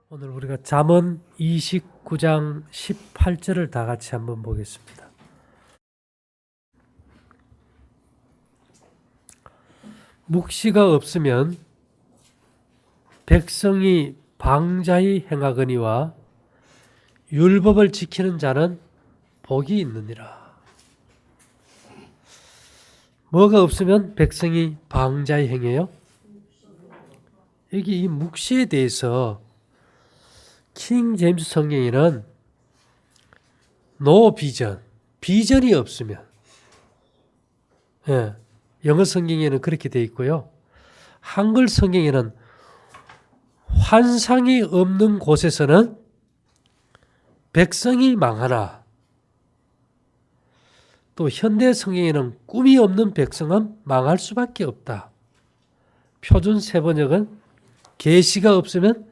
오늘 우리가 잠언 29장 18절을 다 같이 한번 보겠습니다. 묵시가 없으면 백성이 방자히 행하거니와 율법을 지키는 자는 복이 있느니라. 뭐가 없으면 백성이 방자히 행해요? 여기 이 묵시에 대해서 킹 제임스 성경에는 no vision, 비전이 없으면, 영어 성경에는 그렇게 되어 있고요. 한글 성경에는 환상이 없는 곳에서는 백성이 망하나, 또 현대 성경에는 꿈이 없는 백성은 망할 수밖에 없다. 표준 세번역은 계시가 없으면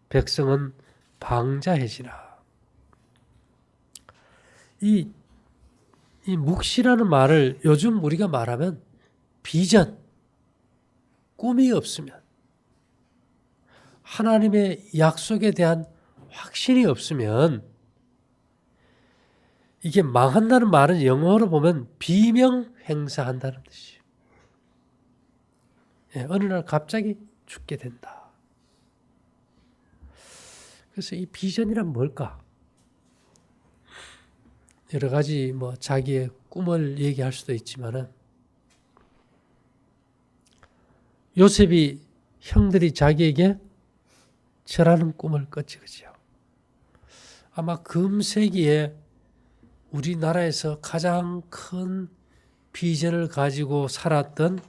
백성은 방자해지라. 이 묵시라는 말을 요즘 우리가 말하면 비전, 꿈이 없으면, 하나님의 약속에 대한 확신이 없으면, 이게 망한다는 말은 영어로 보면 비명행사한다는 뜻이에요. 어느 날 갑자기 죽게 된다. 그래서 이 비전이란 뭘까? 여러 가지 자기의 꿈을 얘기할 수도 있지만은, 요셉이 형들이 자기에게 절하는 꿈을 꿨지, 그죠? 아마 금세기에 우리나라에서 가장 큰 비전을 가지고 살았던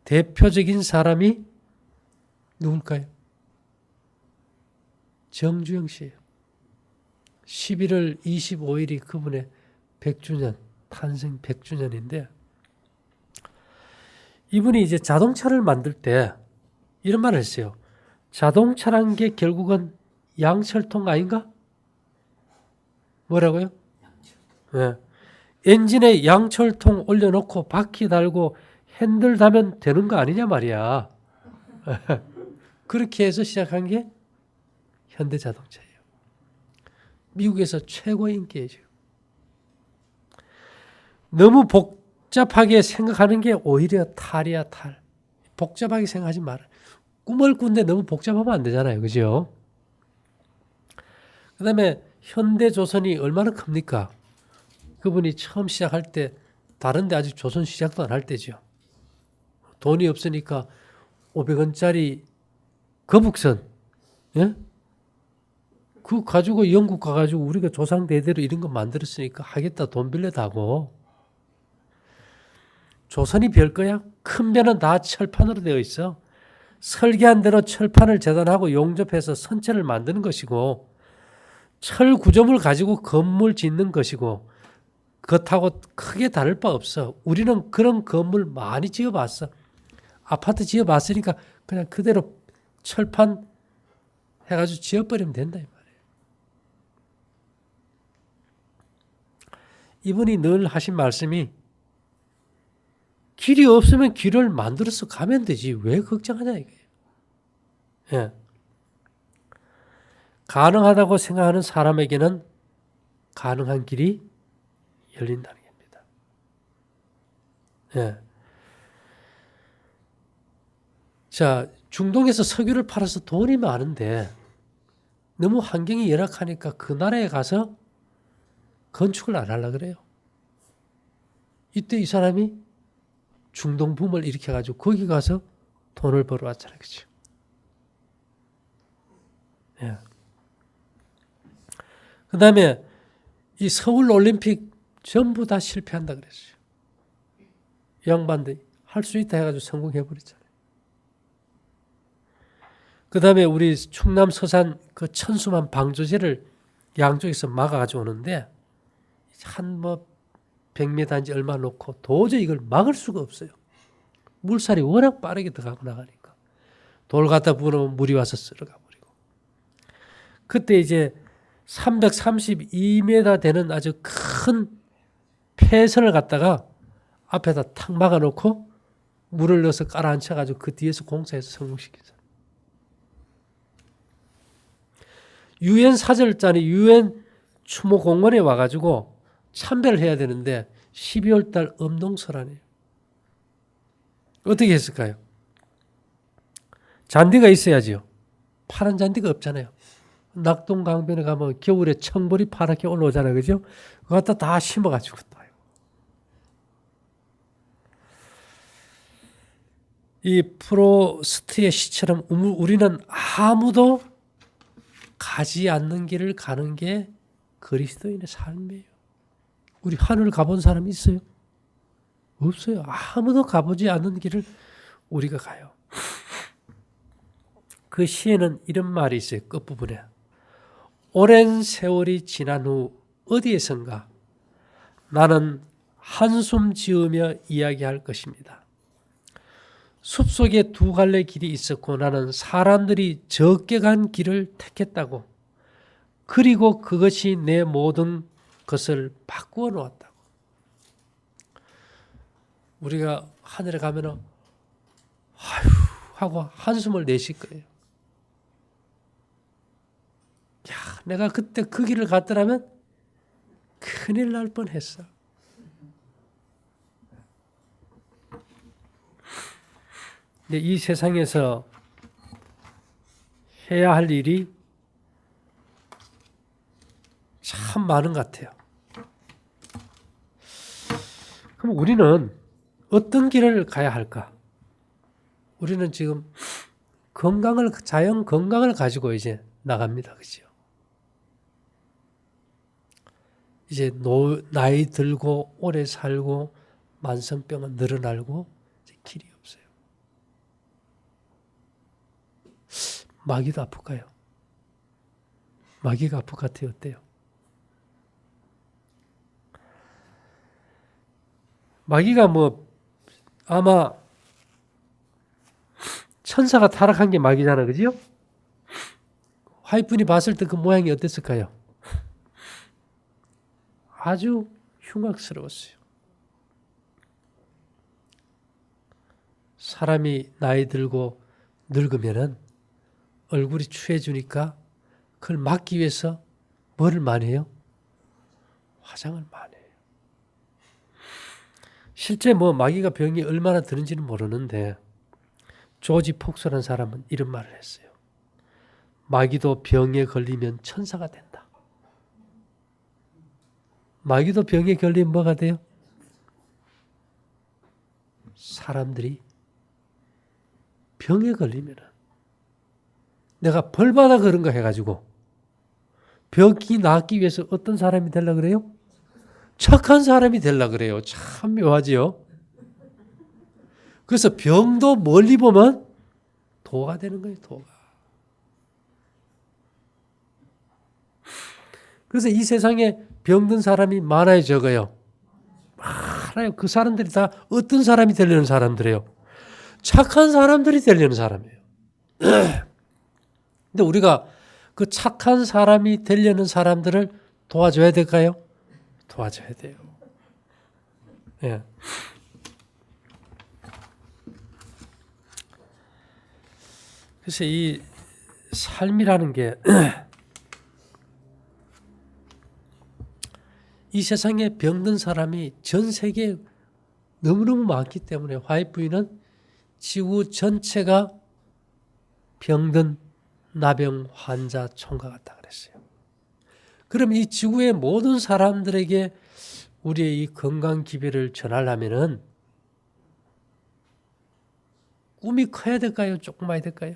대표적인 사람이 누굴까요? 정주영 씨예요. 11월 25일이 그분의 100주년, 탄생 100주년인데, 이분이 이제 자동차를 만들 때 이런 말을 했어요. 자동차란 게 결국은 양철통 아닌가? 뭐라고요? 네. 엔진에 양철통 올려놓고 바퀴 달고 핸들 달면 되는 거 아니냐 말이야. 그렇게 해서 시작한 게 현대자동차예요. 미국에서 최고 인기예요. 너무 복잡하게 생각하는 게 오히려 탈이야, 탈. 복잡하게 생각하지 마라. 꿈을 꾼데 너무 복잡하면 안 되잖아요. 그죠? 그 다음에 현대조선이 얼마나 큽니까? 그분이 처음 시작할 때 다른데 아직 조선 시작도 안 할 때죠. 돈이 없으니까 500원짜리 거북선, 예? 그거 가지고 영국 가가지고 우리가 조상 대대로 이런 거 만들었으니까 하겠다, 돈 빌려다고. 조선이 별거야? 큰 배는 다 철판으로 되어 있어. 설계한 대로 철판을 재단하고 용접해서 선체를 만드는 것이고, 철 구조물 가지고 건물 짓는 것이고, 그것하고 크게 다를 바 없어. 우리는 그런 건물 많이 지어봤어. 아파트 지어봤으니까 그냥 그대로 철판 해가지고 지어버리면 된다, 이 말이에요. 이분이 늘 하신 말씀이, 길이 없으면 길을 만들어서 가면 되지 왜 걱정하냐 이거예요. 예. 가능하다고 생각하는 사람에게는 가능한 길이 열린다는 겁니다. 예. 자, 중동에서 석유를 팔아서 돈이 많은데 너무 환경이 열악하니까 그 나라에 가서 건축을 안 하려고 그래요. 이때 이 사람이 중동 붐을 일으켜가지고 거기 가서 돈을 벌어왔잖아요. 그렇죠? 예. 그 다음에 이 서울 올림픽 전부 다 실패한다 그랬어요. 양반들 할 수 있다 해가지고 성공해버렸잖아요. 그 다음에 우리 충남 서산 그 천수만 방조제를 양쪽에서 막아가지고 오는데, 한 100m인지 얼마 놓고 도저히 이걸 막을 수가 없어요. 물살이 워낙 빠르게 들어가고 나가니까. 돌 갖다 부으면 물이 와서 쓸어가 버리고. 그때 이제 332m 되는 아주 큰 폐선을 갖다가 앞에다 탁 막아놓고 물을 넣어서 깔아앉혀가지고 그 뒤에서 공사해서 성공시키죠. 유엔 사절단이 유엔 추모 공원에 와가지고 참배를 해야 되는데 12월 달 엄동설아네요. 어떻게 했을까요? 잔디가 있어야지요. 파란 잔디가 없잖아요. 낙동강변에 가면 겨울에 청벌이 파랗게 올라오잖아요. 그죠? 그거 갖다 다 심어가지고 또. 이 프로스트의 시처럼 우리는 아무도 가지 않는 길을 가는 게 그리스도인의 삶이에요. 우리 하늘 가본 사람 있어요? 없어요. 아무도 가보지 않는 길을 우리가 가요. 그 시에는 이런 말이 있어요. 끝부분에. 오랜 세월이 지난 후 어디에선가 나는 한숨 지으며 이야기할 것입니다. 숲속에 두 갈래 길이 있었고 나는 사람들이 적게 간 길을 택했다고. 그리고 그것이 내 모든 것을 바꾸어 놓았다고. 우리가 하늘에 가면은 아휴 하고 한숨을 내쉴 거예요. 야, 내가 그때 그 길을 갔더라면 큰일 날 뻔했어. 근데 이 세상에서 해야 할 일이 참 많은 것 같아요. 그럼 우리는 어떤 길을 가야 할까? 우리는 지금 자연 건강을 가지고 이제 나갑니다. 그죠? 이제 나이 들고 오래 살고 만성병은 늘어나고 이제 길이 없어요. 마귀도 아플까요? 마귀가 아플 것 같아요. 어때요? 마귀가 아마 천사가 타락한 게 마귀잖아. 그죠? 화이분이 봤을 때 그 모양이 어땠을까요? 아주 흉악스러웠어요. 사람이 나이 들고 늙으면은 얼굴이 추해지니까 그걸 막기 위해서 뭐를 많이 해요? 화장을 많이 해요. 실제 마귀가 병이 얼마나 드는지는 모르는데 조지 폭스라는 사람은 이런 말을 했어요. 마귀도 병에 걸리면 천사가 된다. 마귀도 병에 걸리면 뭐가 돼요? 사람들이 병에 걸리면 내가 벌받아 그런가 해가지고 병이 낫기 위해서 어떤 사람이 되려고 그래요? 착한 사람이 되려고 그래요. 참 묘하지요? 그래서 병도 멀리 보면 도가 되는 거예요. 도가. 그래서 이 세상에 병든 사람이 많아요, 적어요? 많아요. 그 사람들이 다 어떤 사람이 되려는 사람들이에요? 착한 사람들이 되려는 사람이에요. 근데 우리가 그 착한 사람이 되려는 사람들을 도와줘야 될까요? 도와줘야 돼요. 예. 그래서 이 삶이라는 게 이 세상에 병든 사람이 전 세계에 너무너무 많기 때문에 화이트 부인은 지구 전체가 병든 나병 환자 총과 같다 그랬어요. 그럼 이 지구의 모든 사람들에게 우리의 이 건강 기별을 전하려면은 꿈이 커야 될까요? 조그마야 될까요?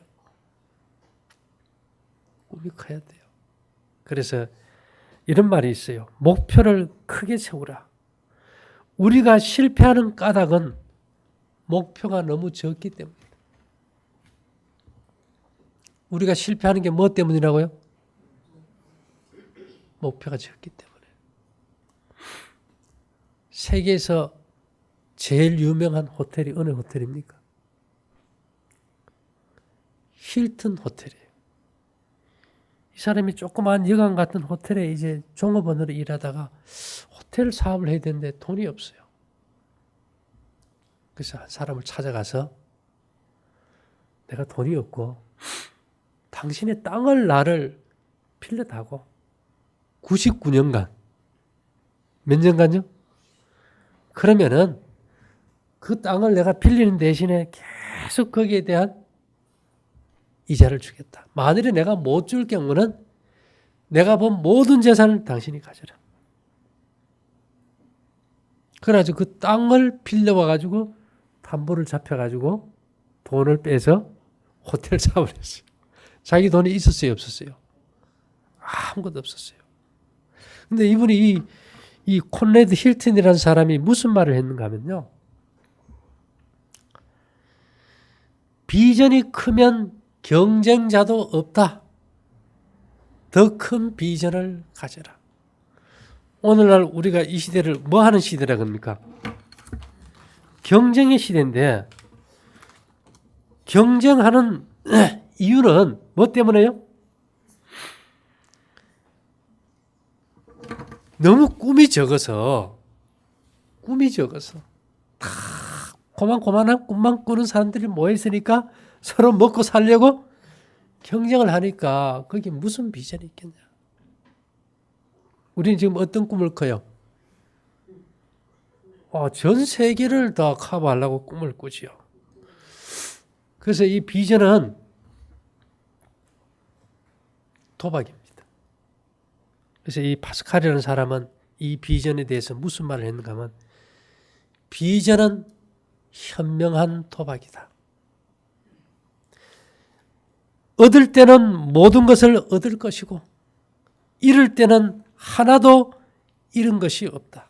꿈이 커야 돼요. 그래서 이런 말이 있어요. 목표를 크게 세우라. 우리가 실패하는 까닭은 목표가 너무 적기 때문입니다. 우리가 실패하는 게 뭐 때문이라고요? 목표가 적기 때문에. 세계에서 제일 유명한 호텔이 어느 호텔입니까? 힐튼 호텔이에요. 이 사람이 조그만 여관 같은 호텔에 이제 종업원으로 일하다가 호텔 사업을 해야 되는데 돈이 없어요. 그래서 한 사람을 찾아가서 내가 돈이 없고 당신의 땅을 나를 빌렸다고. 99년간. 몇 년간요? 그러면은 그 땅을 내가 빌리는 대신에 계속 거기에 대한 이자를 주겠다. 만일에 내가 못 줄 경우는 내가 본 모든 재산을 당신이 가져라. 그래가지고 그 땅을 빌려와가지고 담보를 잡혀가지고 돈을 빼서 호텔 사버렸어요. 자기 돈이 있었어요, 없었어요? 아무것도 없었어요. 근데 이분이 이 콘레드 힐튼이라는 사람이 무슨 말을 했는가 하면요. 비전이 크면 경쟁자도 없다. 더 큰 비전을 가져라. 오늘날 우리가 이 시대를 뭐 하는 시대라 그럽니까? 경쟁의 시대인데 경쟁하는 이유는 뭐 때문에요? 너무 꿈이 적어서 다 고만고만한 꿈만 꾸는 사람들이 모여있으니까 서로 먹고 살려고 경쟁을 하니까 거기 무슨 비전이 있겠냐. 우리는 지금 어떤 꿈을 꿔요? 전 세계를 다 커버하려고 꿈을 꾸지요. 그래서 이 비전은 도박입니다. 그래서 이 파스칼이라는 사람은 이 비전에 대해서 무슨 말을 했는가 하면 비전은 현명한 도박이다. 얻을 때는 모든 것을 얻을 것이고 잃을 때는 하나도 잃은 것이 없다.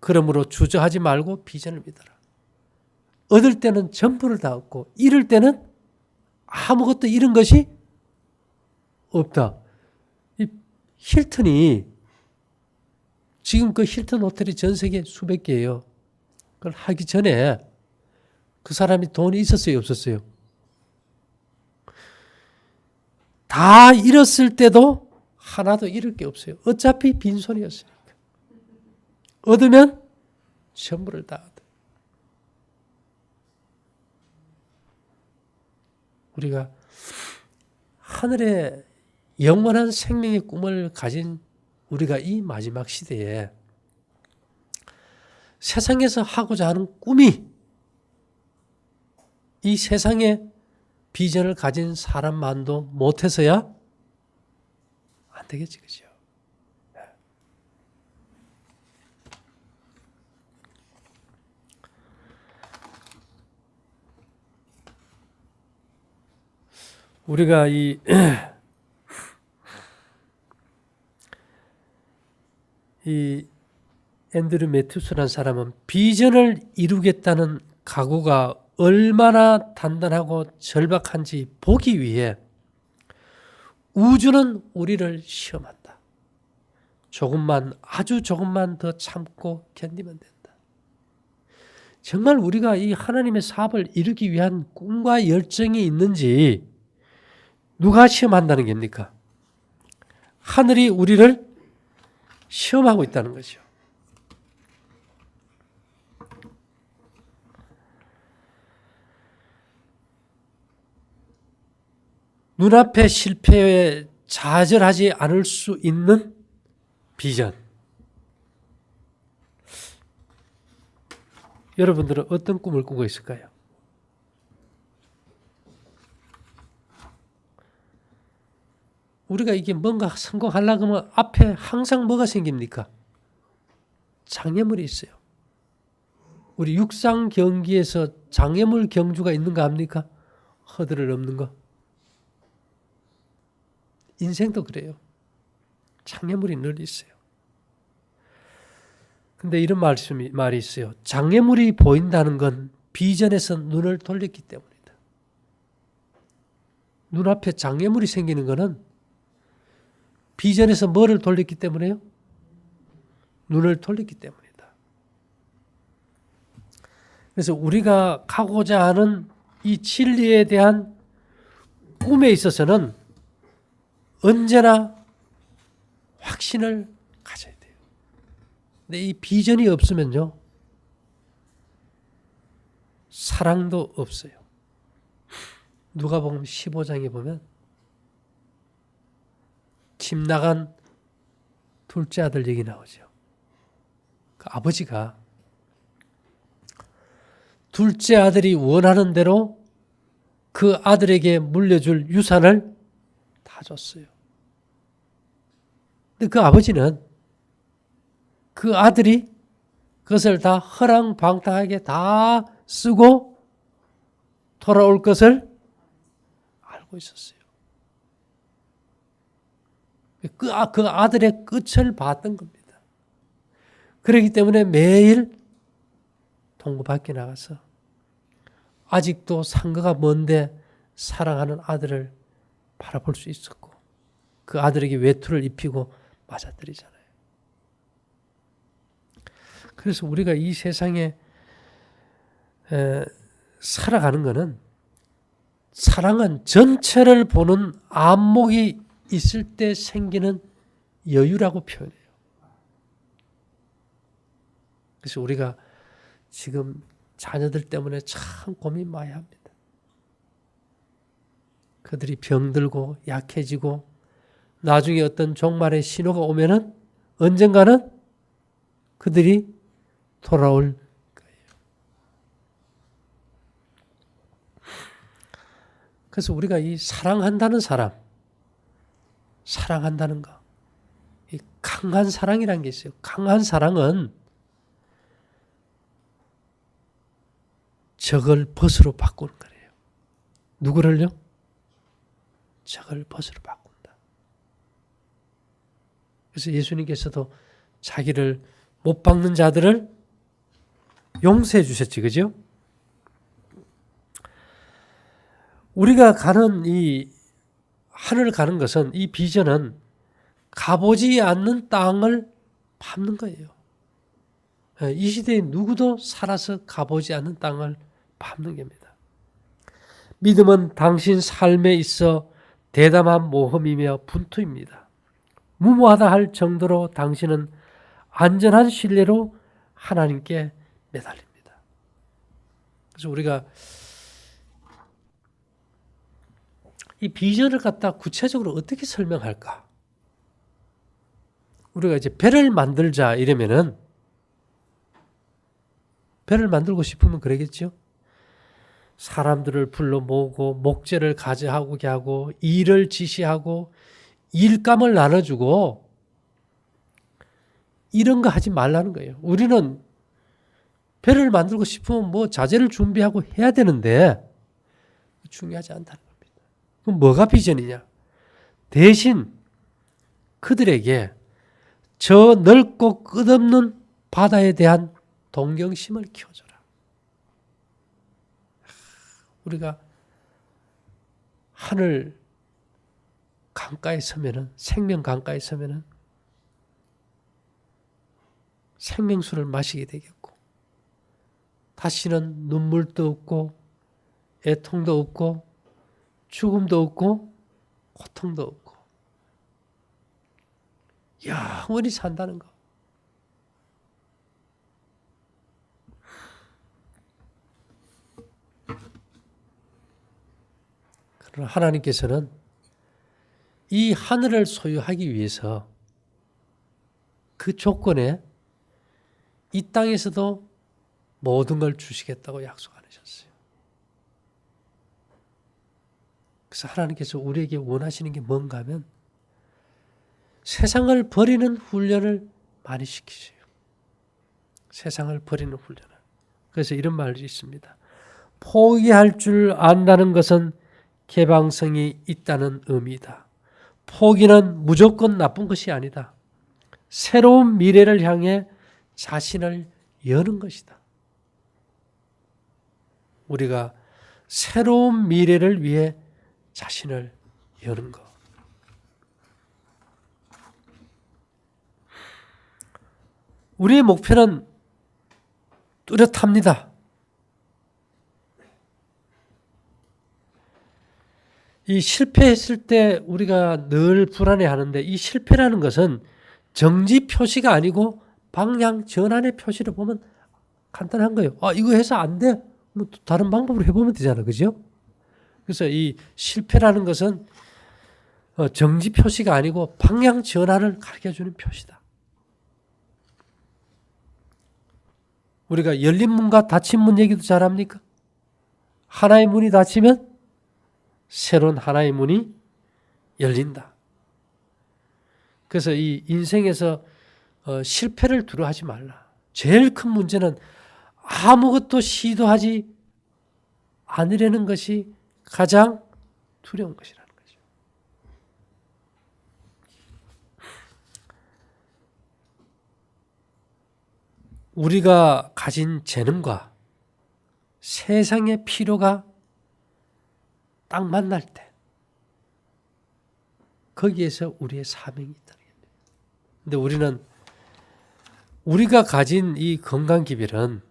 그러므로 주저하지 말고 비전을 믿어라. 얻을 때는 전부를 다 얻고 잃을 때는 아무것도 잃은 것이 없다. 이 힐튼이 지금 그 힐튼 호텔이 전 세계 수백 개예요. 그걸 하기 전에 그 사람이 돈이 있었어요, 없었어요? 다 잃었을 때도 하나도 잃을 게 없어요. 어차피 빈손이었으니까. 얻으면 전부를 다 얻어. 우리가 하늘에 영원한 생명의 꿈을 가진 우리가 이 마지막 시대에 세상에서 하고자 하는 꿈이 이 세상에 비전을 가진 사람만도 못해서야 안 되겠지, 그죠? 우리가 이 앤드류 매튜스라는 사람은 비전을 이루겠다는 각오가 얼마나 단단하고 절박한지 보기 위해 우주는 우리를 시험한다. 아주 조금만 더 참고 견디면 된다. 정말 우리가 이 하나님의 사업을 이루기 위한 꿈과 열정이 있는지 누가 시험한다는 겁니까? 하늘이 우리를 시험하고 있다는 거죠. 눈앞의 실패에 좌절하지 않을 수 있는 비전. 여러분들은 어떤 꿈을 꾸고 있을까요? 우리가 이게 뭔가 성공하려고 하면 앞에 항상 뭐가 생깁니까? 장애물이 있어요. 우리 육상 경기에서 장애물 경주가 있는가 합니까? 허들을 넘는 거. 인생도 그래요. 장애물이 늘 있어요. 근데 이런 말이 있어요. 장애물이 보인다는 건 비전에서 눈을 돌렸기 때문이다. 눈앞에 장애물이 생기는 거는 비전에서 뭐를 돌렸기 때문에요? 눈을 돌렸기 때문이다. 그래서 우리가 가고자 하는 이 진리에 대한 꿈에 있어서는 언제나 확신을 가져야 돼요. 근데 이 비전이 없으면요, 사랑도 없어요. 누가복음 15장에 보면 집 나간 둘째 아들 얘기 나오죠. 그 아버지가 둘째 아들이 원하는 대로 그 아들에게 물려줄 유산을 다 줬어요. 근데 그 아버지는 그 아들이 그것을 다 허랑방탕하게 다 쓰고 돌아올 것을 알고 있었어요. 그 아들의 끝을 봤던 겁니다. 그렇기 때문에 매일 동구 밖에 나가서 아직도 상가가 먼데 사랑하는 아들을 바라볼 수 있었고 그 아들에게 외투를 입히고 맞아들이잖아요. 그래서 우리가 이 세상에 살아가는 것은 사랑은 전체를 보는 안목이 있을 때 생기는 여유라고 표현해요. 그래서 우리가 지금 자녀들 때문에 참 고민 많이 합니다. 그들이 병들고 약해지고 나중에 어떤 종말의 신호가 오면은 언젠가는 그들이 돌아올 거예요. 그래서 우리가 이 사랑한다는 사람, 사랑한다는 거, 이 강한 사랑이라는 게 있어요. 강한 사랑은 적을 벗으로 바꾸는 거예요. 누구를요? 적을 벗으로 바꾼다. 그래서 예수님께서도 자기를 못 박는 자들을 용서해 주셨지, 그죠? 우리가 가는 이 하늘 가는 것은 이 비전은 가보지 않는 땅을 밟는 거예요. 이 시대에 누구도 살아서 가보지 않는 땅을 밟는 겁니다. 믿음은 당신 삶에 있어 대담한 모험이며 분투입니다. 무모하다 할 정도로 당신은 안전한 신뢰로 하나님께 매달립니다. 그래서 우리가 이 비전을 갖다 구체적으로 어떻게 설명할까? 우리가 이제 배를 만들자 이러면은 배를 만들고 싶으면 그러겠죠. 사람들을 불러 모으고 목재를 가져오게 하고 일을 지시하고 일감을 나눠주고 이런 거 하지 말라는 거예요. 우리는 배를 만들고 싶으면 뭐 자재를 준비하고 해야 되는데 중요하지 않다는 겁니다. 그럼 뭐가 비전이냐? 대신 그들에게 저 넓고 끝없는 바다에 대한 동경심을 키워줘라. 우리가 하늘 강가에 서면은, 생명 강가에 서면은 생명수를 마시게 되겠고, 다시는 눈물도 없고, 애통도 없고, 죽음도 없고, 고통도 없고, 영원히 산다는 거. 그러나 하나님께서는 이 하늘을 소유하기 위해서 그 조건에 이 땅에서도 모든 걸 주시겠다고 약속 안 하셨어요. 그래서 하나님께서 우리에게 원하시는 게 뭔가 하면 세상을 버리는 훈련을 많이 시키세요. 세상을 버리는 훈련을. 그래서 이런 말이 있습니다. 포기할 줄 안다는 것은 개방성이 있다는 의미다. 포기는 무조건 나쁜 것이 아니다. 새로운 미래를 향해 자신을 여는 것이다. 우리가 새로운 미래를 위해 자신을 여는 것. 우리의 목표는 뚜렷합니다. 이 실패했을 때 우리가 늘 불안해하는데 이 실패라는 것은 정지 표시가 아니고 방향 전환의 표시를 보면 간단한 거예요. 이거 해서 안 돼? 뭐 다른 방법으로 해보면 되잖아, 그죠? 그래서 이 실패라는 것은 정지 표시가 아니고 방향 전환을 가르쳐주는 표시다. 우리가 열린 문과 닫힌 문 얘기도 잘합니까? 하나의 문이 닫히면 새로운 하나의 문이 열린다. 그래서 이 인생에서 실패를 두려워하지 말라. 제일 큰 문제는 아무것도 시도하지 않으려는 것이 가장 두려운 것이라는 거죠. 우리가 가진 재능과 세상의 필요가 딱 만날 때 거기에서 우리의 사명이 있다는 겁니다. 근데 우리는 우리가 가진 이 건강기별은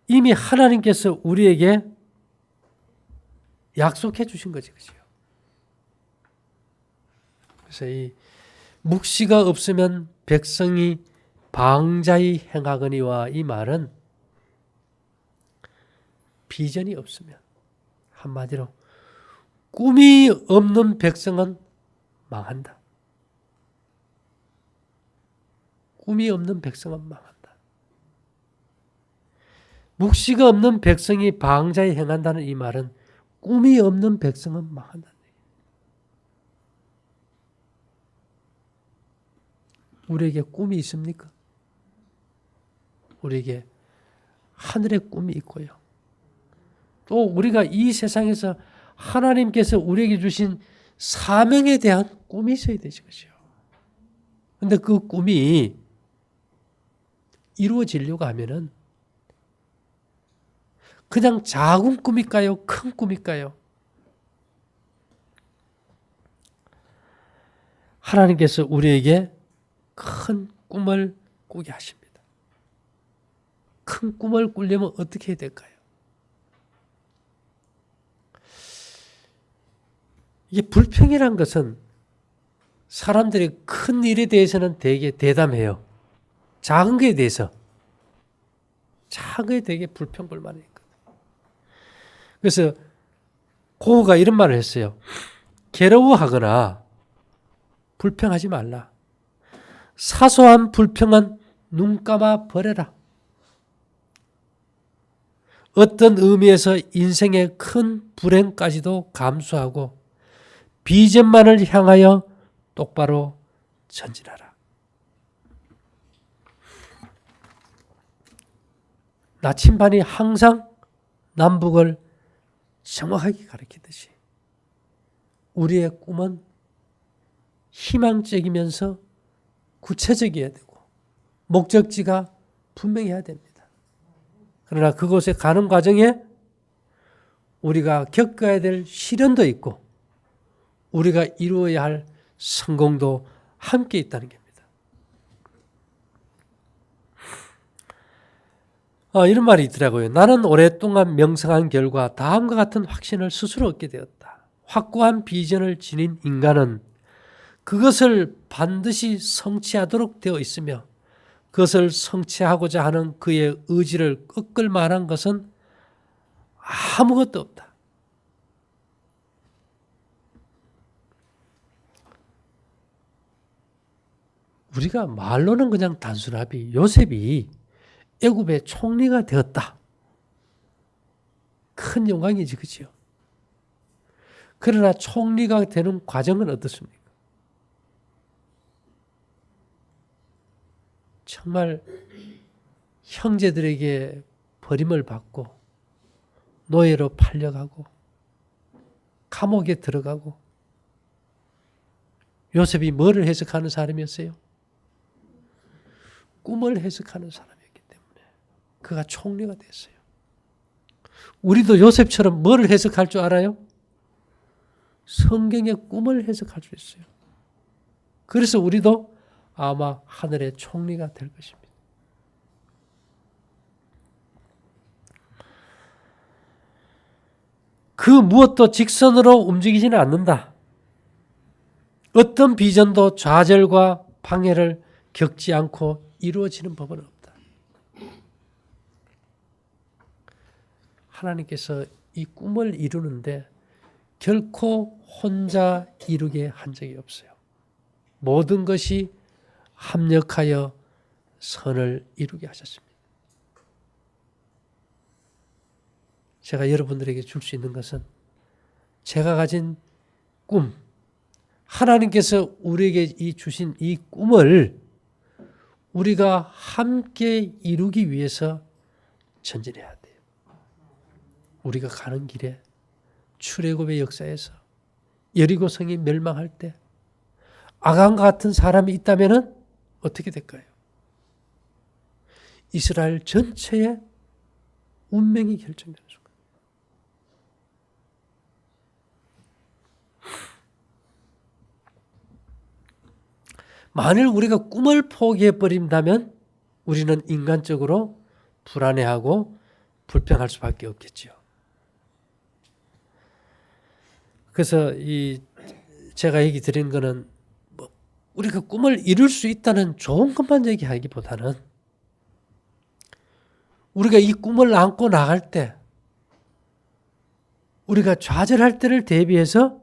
이미 하나님께서 우리에게 약속해 주신 거지, 그죠? 그래서 이 묵시가 없으면 백성이 방자히 행하거니와 이 말은 비전이 없으면, 한마디로 꿈이 없는 백성은 망한다. 꿈이 없는 백성은 망한다. 묵시가 없는 백성이 방자히 행한다는 이 말은 꿈이 없는 백성은 망한다는 얘기예요. 우리에게 꿈이 있습니까? 우리에게 하늘의 꿈이 있고요. 또 우리가 이 세상에서 하나님께서 우리에게 주신 사명에 대한 꿈이 있어야 되죠. 그런데 그 꿈이 이루어지려고 하면은 그냥 작은 꿈일까요? 큰 꿈일까요? 하나님께서 우리에게 큰 꿈을 꾸게 하십니다. 큰 꿈을 꾸려면 어떻게 해야 될까요? 이게 불평이란 것은 사람들이 큰 일에 대해서는 되게 대담해요. 작은 것에 대해서. 작은 것에 되게 불평불만이 있거든. 그래서 고흐가 이런 말을 했어요. 괴로워하거나 불평하지 말라. 사소한 불평은 눈 감아 버려라. 어떤 의미에서 인생의 큰 불행까지도 감수하고 비전만을 향하여 똑바로 전진하라. 나침반이 항상 남북을 정확하게 가리키듯이 우리의 꿈은 희망적이면서 구체적이어야 되고 목적지가 분명해야 됩니다. 그러나 그곳에 가는 과정에 우리가 겪어야 될 시련도 있고 우리가 이루어야 할 성공도 함께 있다는 겁니다. 이런 말이 있더라고요. 나는 오랫동안 명상한 결과 다음과 같은 확신을 스스로 얻게 되었다. 확고한 비전을 지닌 인간은 그것을 반드시 성취하도록 되어 있으며 그것을 성취하고자 하는 그의 의지를 꺾을 만한 것은 아무것도 없다. 우리가 말로는 그냥 단순하비 요셉이 애굽의 총리가 되었다. 큰 영광이지, 그렇죠? 그러나 총리가 되는 과정은 어떻습니까? 정말 형제들에게 버림을 받고 노예로 팔려가고 감옥에 들어가고 요셉이 뭐를 해석하는 사람이었어요? 꿈을 해석하는 사람이었기 때문에 그가 총리가 됐어요. 우리도 요셉처럼 뭐를 해석할 줄 알아요? 성경의 꿈을 해석할 수 있어요. 그래서 우리도 아마 하늘의 총리가 될 것입니다. 그 무엇도 직선으로 움직이지는 않는다. 어떤 비전도 좌절과 방해를 겪지 않고 이루어지는 법은 없다. 하나님께서 이 꿈을 이루는데 결코 혼자 이루게 한 적이 없어요. 모든 것이 합력하여 선을 이루게 하셨습니다. 제가 여러분들에게 줄 수 있는 것은 제가 가진 꿈, 하나님께서 우리에게 주신 이 꿈을 우리가 함께 이루기 위해서 전진해야 돼요. 우리가 가는 길에 출애굽의 역사에서 여리고성이 멸망할 때 아간과 같은 사람이 있다면 어떻게 될까요? 이스라엘 전체의 운명이 결정되는 순간. 만일 우리가 꿈을 포기해버린다면 우리는 인간적으로 불안해하고 불평할 수밖에 없겠죠. 그래서 제가 얘기 드린 거는 우리가 꿈을 이룰 수 있다는 좋은 것만 얘기하기보다는 우리가 이 꿈을 안고 나갈 때 우리가 좌절할 때를 대비해서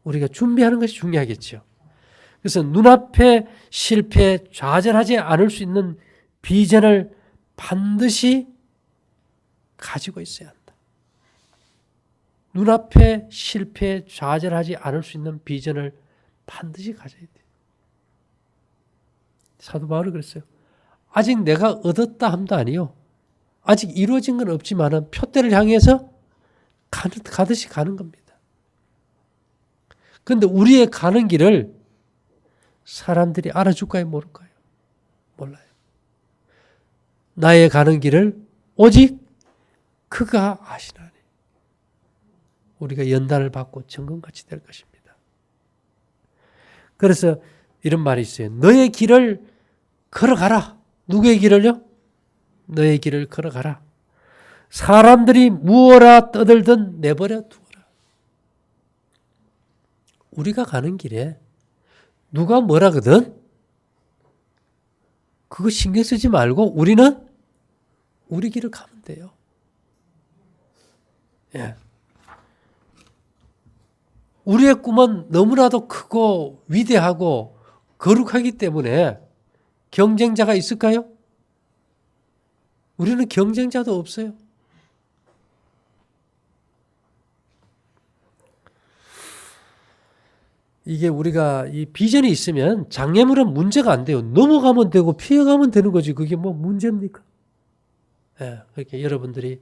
우리가 준비하는 것이 중요하겠죠. 그래서 눈앞에 실패, 좌절하지 않을 수 있는 비전을 반드시 가지고 있어야 한다. 눈앞에 실패, 좌절하지 않을 수 있는 비전을 반드시 가져야 돼요. 사도 바울이 그랬어요. 아직 내가 얻었다 함도 아니요. 아직 이루어진 건 없지만 표대를 향해서 가듯이 가는 겁니다. 그런데 우리의 가는 길을 사람들이 알아줄까요? 모를까요? 몰라요. 나의 가는 길을 오직 그가 아시나니 우리가 연단을 받고 정금같이 될 것입니다. 그래서 이런 말이 있어요. 너의 길을 걸어가라. 누구의 길을요? 너의 길을 걸어가라. 사람들이 무어라 떠들든 내버려 두어라. 우리가 가는 길에 누가 뭐라거든 그거 신경 쓰지 말고 우리는 우리 길을 가면 돼요. 예. 우리의 꿈은 너무나도 크고 위대하고 거룩하기 때문에 경쟁자가 있을까요? 우리는 경쟁자도 없어요. 이게 우리가 이 비전이 있으면 장애물은 문제가 안 돼요. 넘어가면 되고 피해가면 되는 거지. 그게 뭐 문제입니까? 예, 그렇게 여러분들이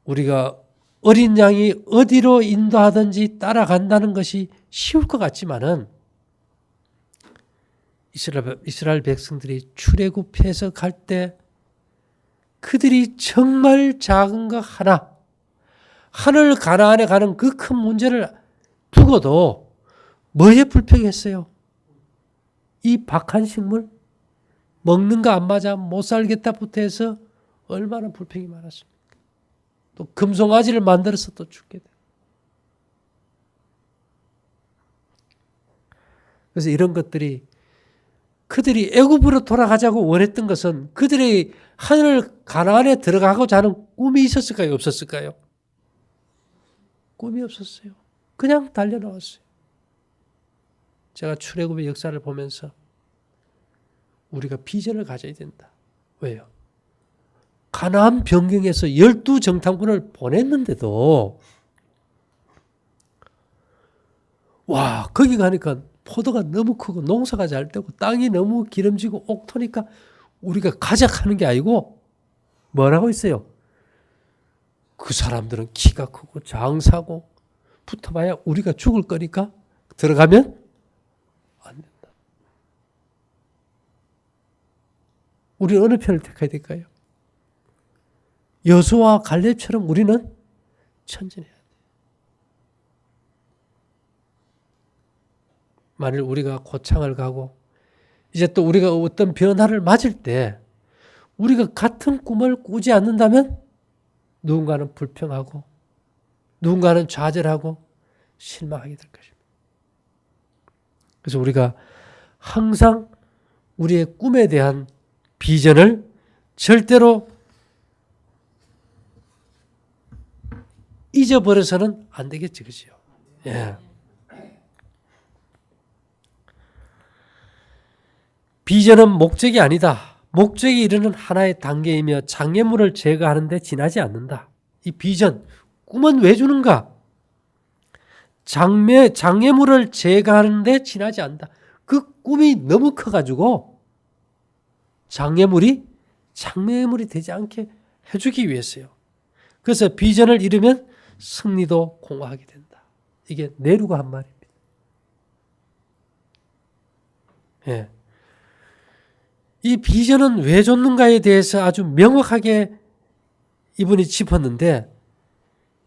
우리가 어린 양이 어디로 인도하든지 따라간다는 것이 쉬울 것 같지만은 이스라엘 백성들이 출애굽해서 갈 때 그들이 정말 작은 것 하나, 하늘 가나안에 가는 그 큰 문제를 두고도 뭐에 불평했어요? 이 박한 식물? 먹는 거 안 맞아 못 살겠다부터 해서 얼마나 불평이 많았습니까? 또 금송아지를 만들어서 또 죽게 돼. 그래서 이런 것들이 그들이 애굽으로 돌아가자고 원했던 것은 그들의 하늘 가나안에 들어가고자 하는 꿈이 있었을까요? 없었을까요? 꿈이 없었어요. 그냥 달려나왔어요. 제가 출애굽의 역사를 보면서 우리가 비전을 가져야 된다. 왜요? 가나안 변경에서 12정탐꾼을 보냈는데도 와 거기 가니까 포도가 너무 크고 농사가 잘 되고 땅이 너무 기름지고 옥토니까 우리가 가자 하는 게 아니고 뭐라고 했어요? 그 사람들은 키가 크고 장사고 붙어봐야 우리가 죽을 거니까 들어가면 안 된다. 우리는 어느 편을 택해야 될까요? 여호수아와 갈렙처럼 우리는 전진해야 돼요. 만일 우리가 고창을 가고 이제 또 우리가 어떤 변화를 맞을 때 우리가 같은 꿈을 꾸지 않는다면 누군가는 불평하고 누군가는 좌절하고 실망하게 될 것입니다. 그래서 우리가 항상 우리의 꿈에 대한 비전을 절대로 잊어버려서는 안 되겠지, 그죠? 예. 비전은 목적이 아니다. 목적에 이르는 하나의 단계이며 장애물을 제거하는 데 지나지 않는다. 이 비전, 꿈은 왜 주는가? 장애물을 제거하는 데 지나지 않는다. 그 꿈이 너무 커가지고 장애물이 되지 않게 해주기 위해서요. 그래서 비전을 이루면 승리도 공허하게 된다. 이게 네루가 한 말입니다. 예. 이 비전은 왜 줬는가에 대해서 아주 명확하게 이분이 짚었는데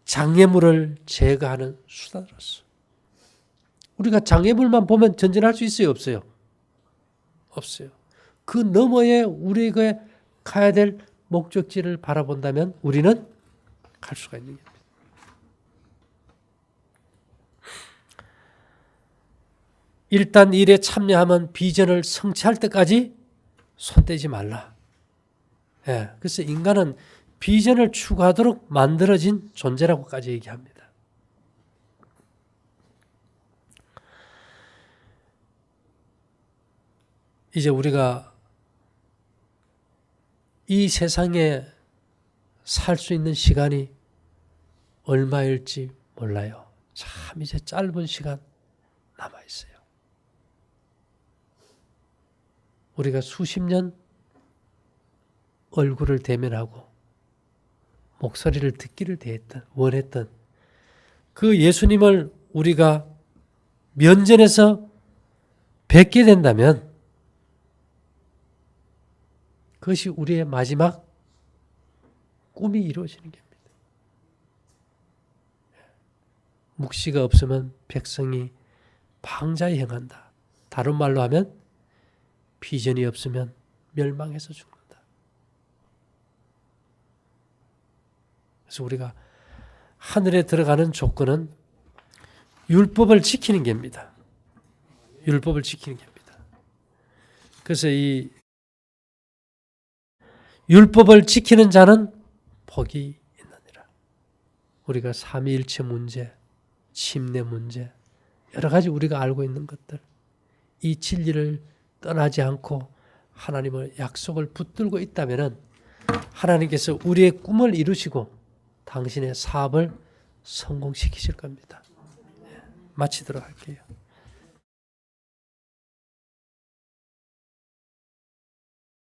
장애물을 제거하는 수단으로서. 우리가 장애물만 보면 전진할 수 있어요? 없어요? 없어요. 그 너머에 우리가 가야 될 목적지를 바라본다면 우리는 갈 수가 있는 겁니다. 일단 일에 참여하면 비전을 성취할 때까지 손대지 말라. 예, 그래서 인간은 비전을 추구하도록 만들어진 존재라고까지 얘기합니다. 이제 우리가 이 세상에 살 수 있는 시간이 얼마일지 몰라요. 참 이제 짧은 시간 남아 있어요. 우리가 수십 년 얼굴을 대면하고 목소리를 듣기를 원했던 그 예수님을 우리가 면전에서 뵙게 된다면 그것이 우리의 마지막 꿈이 이루어지는 겁니다. 묵시가 없으면 백성이 방자에 행한다. 다른 말로 하면 비전이 없으면 멸망해서 죽는다. 그래서 우리가 하늘에 들어가는 조건은 율법을 지키는 겁니다. 율법을 지키는 겁니다. 그래서 이 율법을 지키는 자는 복이 있느니라. 우리가 삼위일체 문제, 침례 문제, 여러 가지 우리가 알고 있는 것들, 이 진리를 떠나지 않고 하나님의 약속을 붙들고 있다면 하나님께서 우리의 꿈을 이루시고 당신의 사업을 성공시키실 겁니다. 마치도록 할게요.